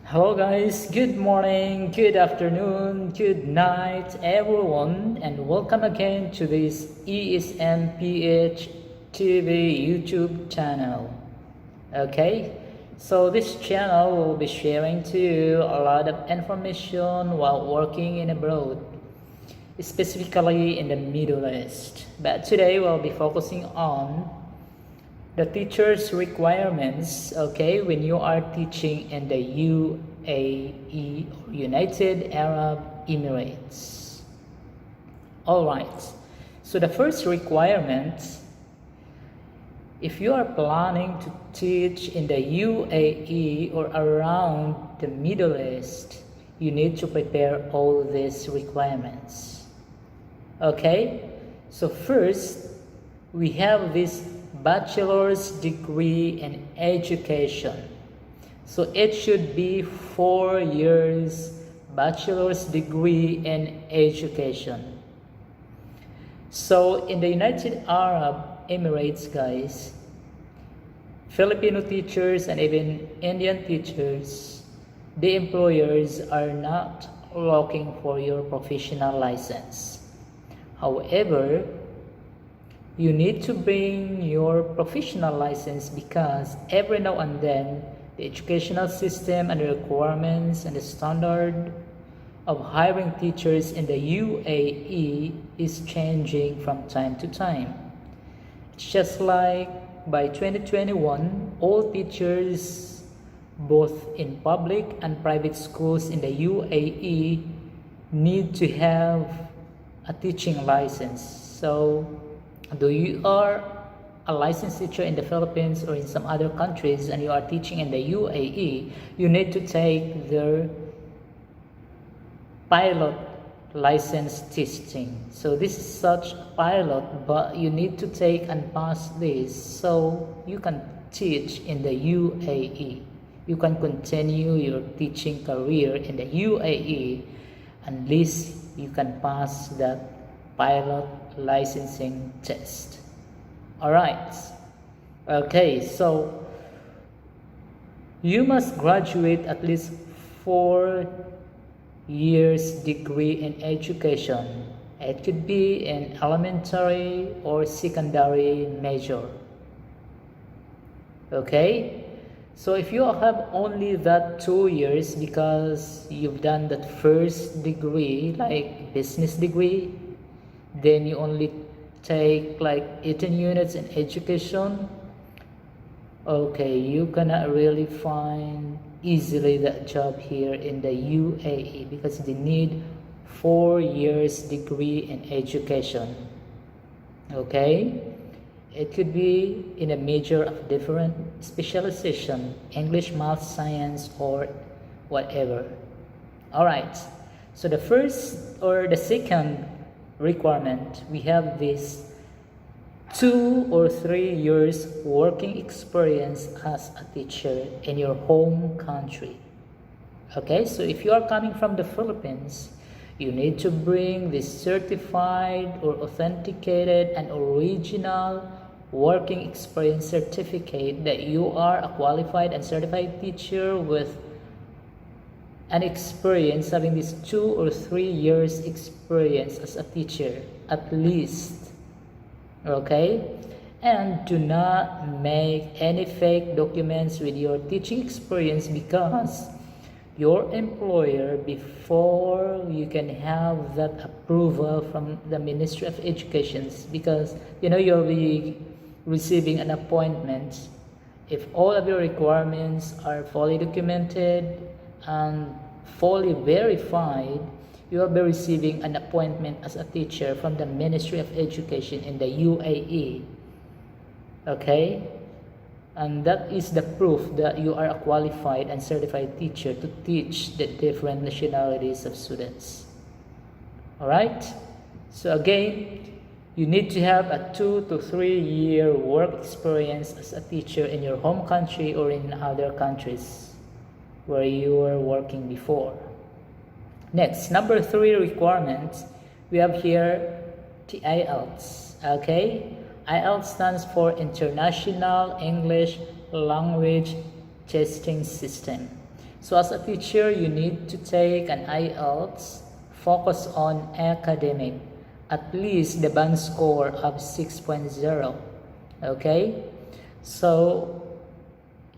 Hello guys, good morning, good afternoon, good night everyone, and welcome again to this ESMPH TV YouTube channel. Okay, so this channel will be sharing to you a lot of information while working in abroad, specifically in the Middle East. But today we'll be focusing on the teacher's requirements, okay, when you are teaching in the UAE or United Arab Emirates. All right, so the first requirement, if you are planning to teach in the UAE or around the Middle East, you need to prepare all these requirements. Okay, so first we have this bachelor's degree in education. So it should be 4 years bachelor's degree in education. So in the United Arab Emirates, guys, Filipino teachers and even Indian teachers, the employers are not looking for your professional license. However, you need to bring your professional license because every now and then the educational system and the requirements and the standard of hiring teachers in the UAE is changing from time to time. It's just like by 2021, all teachers both in public and private schools in the UAE need to have a teaching license. So though you are a licensed teacher in the Philippines or in some other countries and you are teaching in the UAE, you need to take their pilot license testing. So this is such a pilot, but you need to take and pass this so you can teach in the UAE. You can continue your teaching career in the UAE unless you can pass that pilot licensing test. All right. Okay, so you must graduate at least 4 years degree in education. It could be in elementary or secondary major. Okay, so if you have only that 2 years because you've done that first degree like business degree, then you only take like 18 units in education, okay, you cannot really find easily that job here in the UAE because they need 4 years degree in education. Okay, it could be in a major of different specialization, English, math, science, or whatever. All right, so the first or the second requirement, we have this 2 or 3 years working experience as a teacher in your home country. Okay, so if you are coming from the Philippines, you need to bring this certified or authenticated and original working experience certificate that you are a qualified and certified teacher with an experience having this 2 or 3 years experience as a teacher at least. Okay, and do not make any fake documents with your teaching experience because your employer, before you can have that approval from the Ministry of Education, because you'll be receiving an appointment. If all of your requirements are fully documented and fully verified, you will be receiving an appointment as a teacher from the Ministry of Education in the UAE. Okay, and that is the proof that you are a qualified and certified teacher to teach the different nationalities of students. All right, so again, you need to have a 2 to 3 year work experience as a teacher in your home country or in other countries where you were working before. Next, number 3 requirement, we have here the IELTS. Okay, IELTS stands for International English Language Testing System. So as a teacher, you need to take an IELTS, focus on academic, at least the band score of 6.0. Okay? So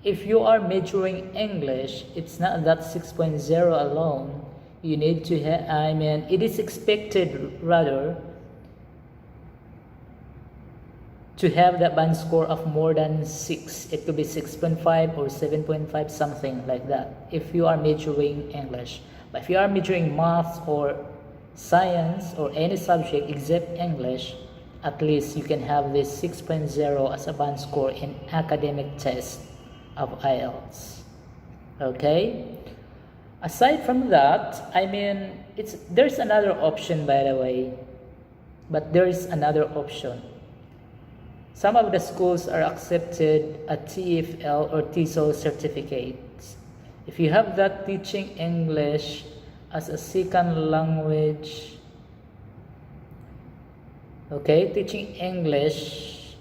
if you are majoring English, it's not that 6.0 alone. You need to it is expected rather to have that band score of more than 6. It could be 6.5 or 7.5, something like that, if you are majoring English. But if you are majoring math or science or any subject except English, at least you can have this 6.0 as a band score in academic test of IELTS. Okay? Aside from that, there's another option, by the way. But there's another option. Some of the schools are accepted a TEFL or TESOL certificates. If you have that teaching English as a second language, okay, teaching English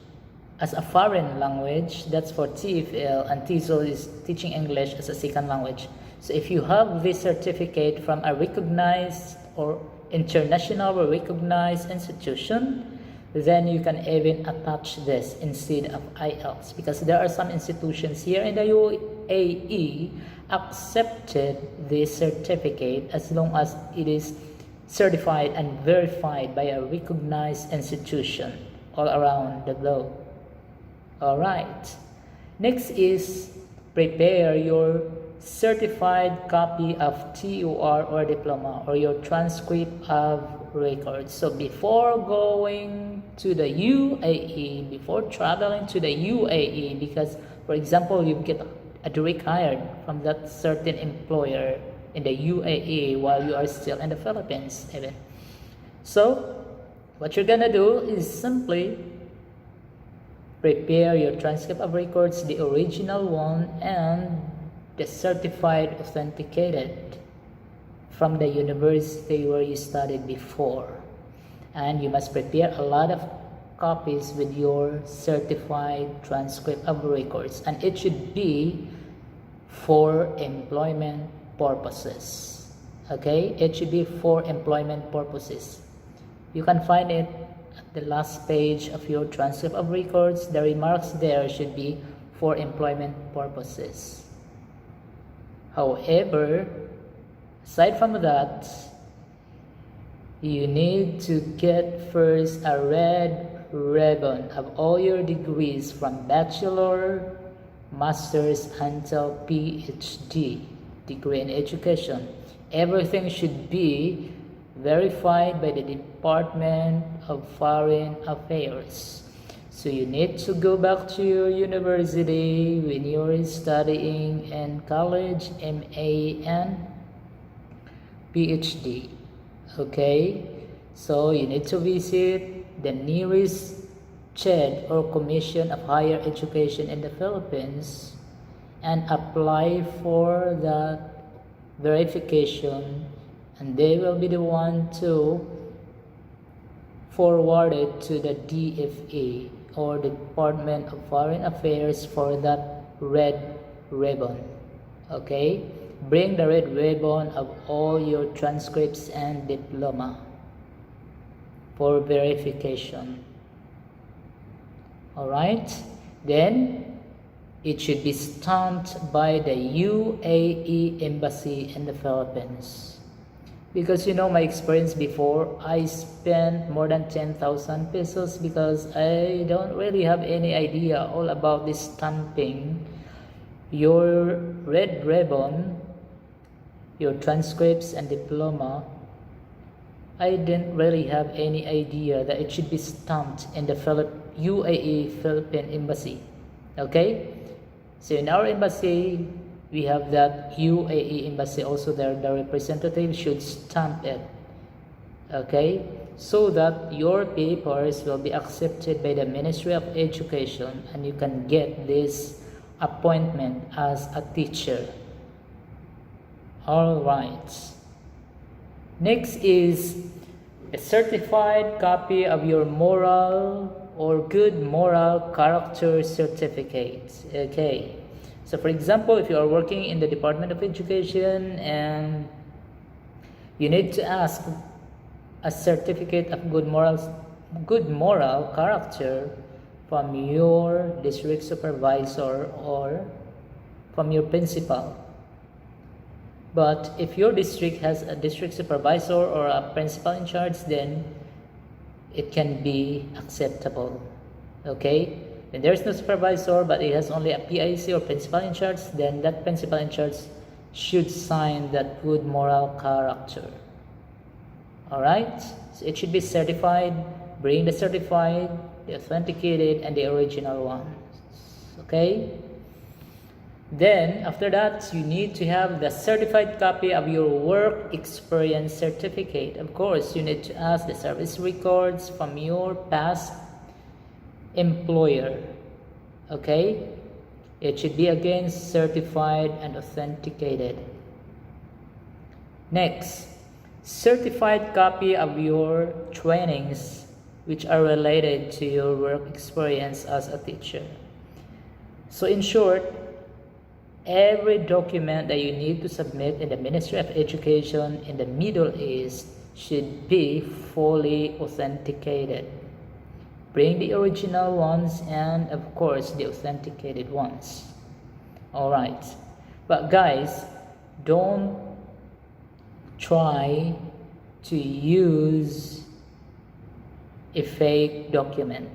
as a foreign language, that's for TEFL, and TESOL is teaching English as a second language. So if you have this certificate from a recognized or international or recognized institution, then you can even attach this instead of IELTS, because there are some institutions here in the UAE accepted this certificate as long as it is certified and verified by a recognized institution all around the globe. Alright, next is prepare your certified copy of TOR or diploma or your transcript of records. So before going to the UAE, before traveling to the UAE, because for example you get a direct hire from that certain employer in the UAE while you are still in the Philippines even. So what you're gonna do is simply prepare your transcript of records, the original one and the certified authenticated from the university where you studied before. And you must prepare a lot of copies with your certified transcript of records, and it should be for employment purposes. Okay, it should be for employment purposes. You can find it at the last page of your transcript of records. The remarks there should be for employment purposes. However, aside from that, you need to get first a red ribbon of all your degrees from bachelor, master's until PhD degree in education. Everything should be verified by the Department of Foreign Affairs. So you need to go back to your university when you're studying in college, MA and PhD. Okay, so you need to visit the nearest CHED or Commission of Higher Education in the Philippines and apply for that verification, and they will be the one to forward it to the DFA or Department of Foreign Affairs for that red ribbon. Okay, bring the red ribbon of all your transcripts and diploma for verification. Alright, then it should be stamped by the UAE Embassy in the Philippines. Because you know my experience before, I spent more than 10,000 pesos because I don't really have any idea all about this stamping your red ribbon, your transcripts and diploma. I didn't really have any idea that it should be stamped in the UAE Philippine Embassy. Okay, so in our embassy we have that UAE Embassy also there. The representative should stamp it, okay, so that your papers will be accepted by the Ministry of Education and you can get this appointment as a teacher. Alright, next is a certified copy of your moral or good moral character certificate. Okay, So for example, if you are working in the Department of Education and you need to ask a certificate of good moral character from your district supervisor or from your principal. But if your district has a district supervisor or a principal in charge, then it can be acceptable. Okay? When there is no supervisor but it has only a PIC or principal in charge, then that principal in charge should sign that good moral character. Alright? So it should be certified. Bring the certified, the authenticated, and the original ones. Okay? Then, after that, you need to have the certified copy of your work experience certificate. Of course, you need to ask the service records from your past employer. Okay? It should be again certified and authenticated. Next, certified copy of your trainings which are related to your work experience as a teacher. So in short, every document that you need to submit in the Ministry of Education in the Middle East should be fully authenticated. Bring the original ones and of course the authenticated ones. Alright, but guys, don't try to use a fake document.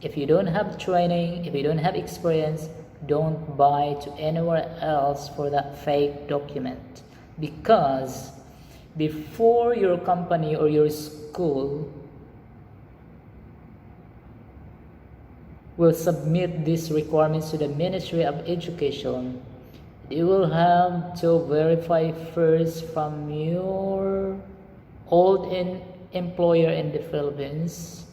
If you don't have training, if you don't have experience, don't buy to anywhere else for that fake document, because before your company or your school will submit these requirements to the Ministry of Education, you will have to verify first from your old employer in the Philippines,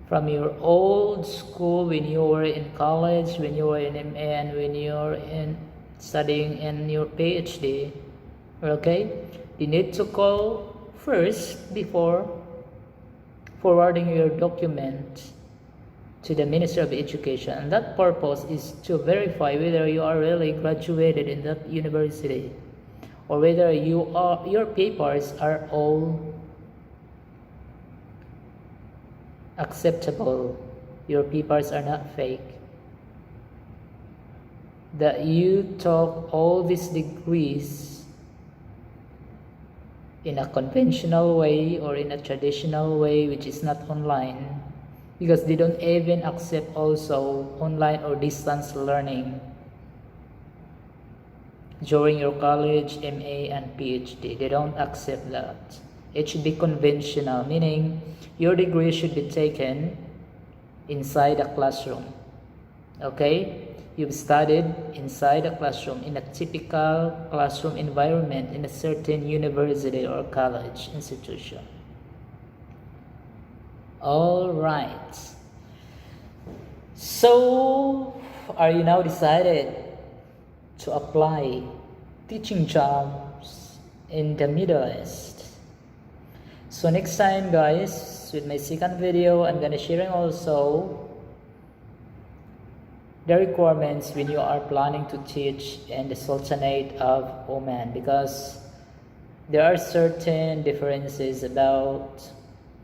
from your old school when you were in college, when you were in MA, and when you're in studying in your PhD. Okay? You need to call first before forwarding your document to the Ministry of Education, and that purpose is to verify whether you are really graduated in that university or whether your papers are all acceptable, your papers are not fake, that you took all these degrees in a conventional way or in a traditional way which is not online, because they don't even accept also online or distance learning during your college, MA and PhD. They don't accept that. It should be conventional, meaning your degree should be taken inside a classroom. Okay? You've studied inside a classroom, in a typical classroom environment in a certain university or college institution. All right. So, are you now decided to apply teaching jobs in the Middle East? So next time, guys, with my second video, I'm gonna sharing also the requirements when you are planning to teach in the Sultanate of Oman, because there are certain differences about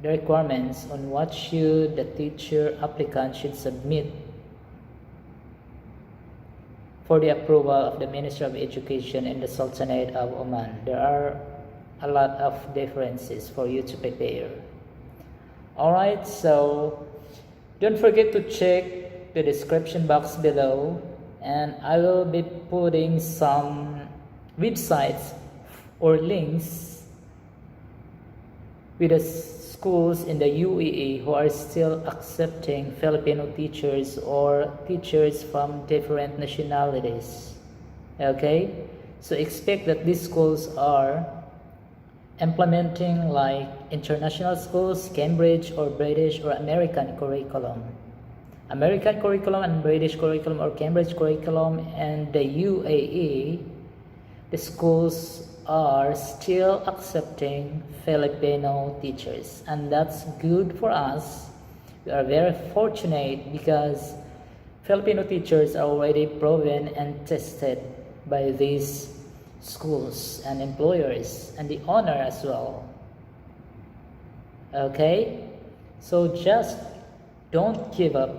the requirements on what should the teacher applicant should submit for the approval of the Ministry of Education in the Sultanate of Oman. There are a lot of differences for you to prepare. Alright, so don't forget to check the description box below, and I will be putting some websites or links with the schools in the UAE who are still accepting Filipino teachers or teachers from different nationalities. Okay, so expect that these schools are implementing like international schools, Cambridge or British or American curriculum. American curriculum and British curriculum or Cambridge curriculum, and the UAE, the schools are still accepting Filipino teachers, and that's good for us. We are very fortunate because Filipino teachers are already proven and tested by these schools and employers and the owner as well. Okay, so just don't give up.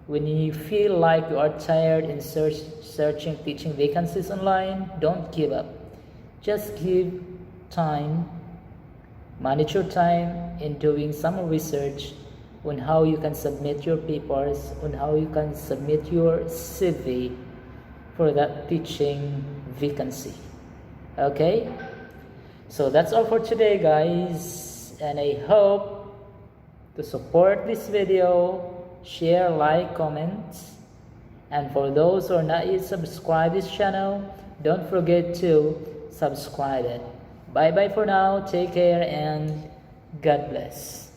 When you feel like you are tired in searching teaching vacancies online, don't give up. Just give time, manage your time in doing some research on how you can submit your papers, on how you can submit your CV for that teaching vacancy. Okay, so that's all for today, guys, and I hope to support this video, share, like, comment, and for those who are not yet subscribed this channel, don't forget to subscribe it. Bye bye for now, take care, and God bless.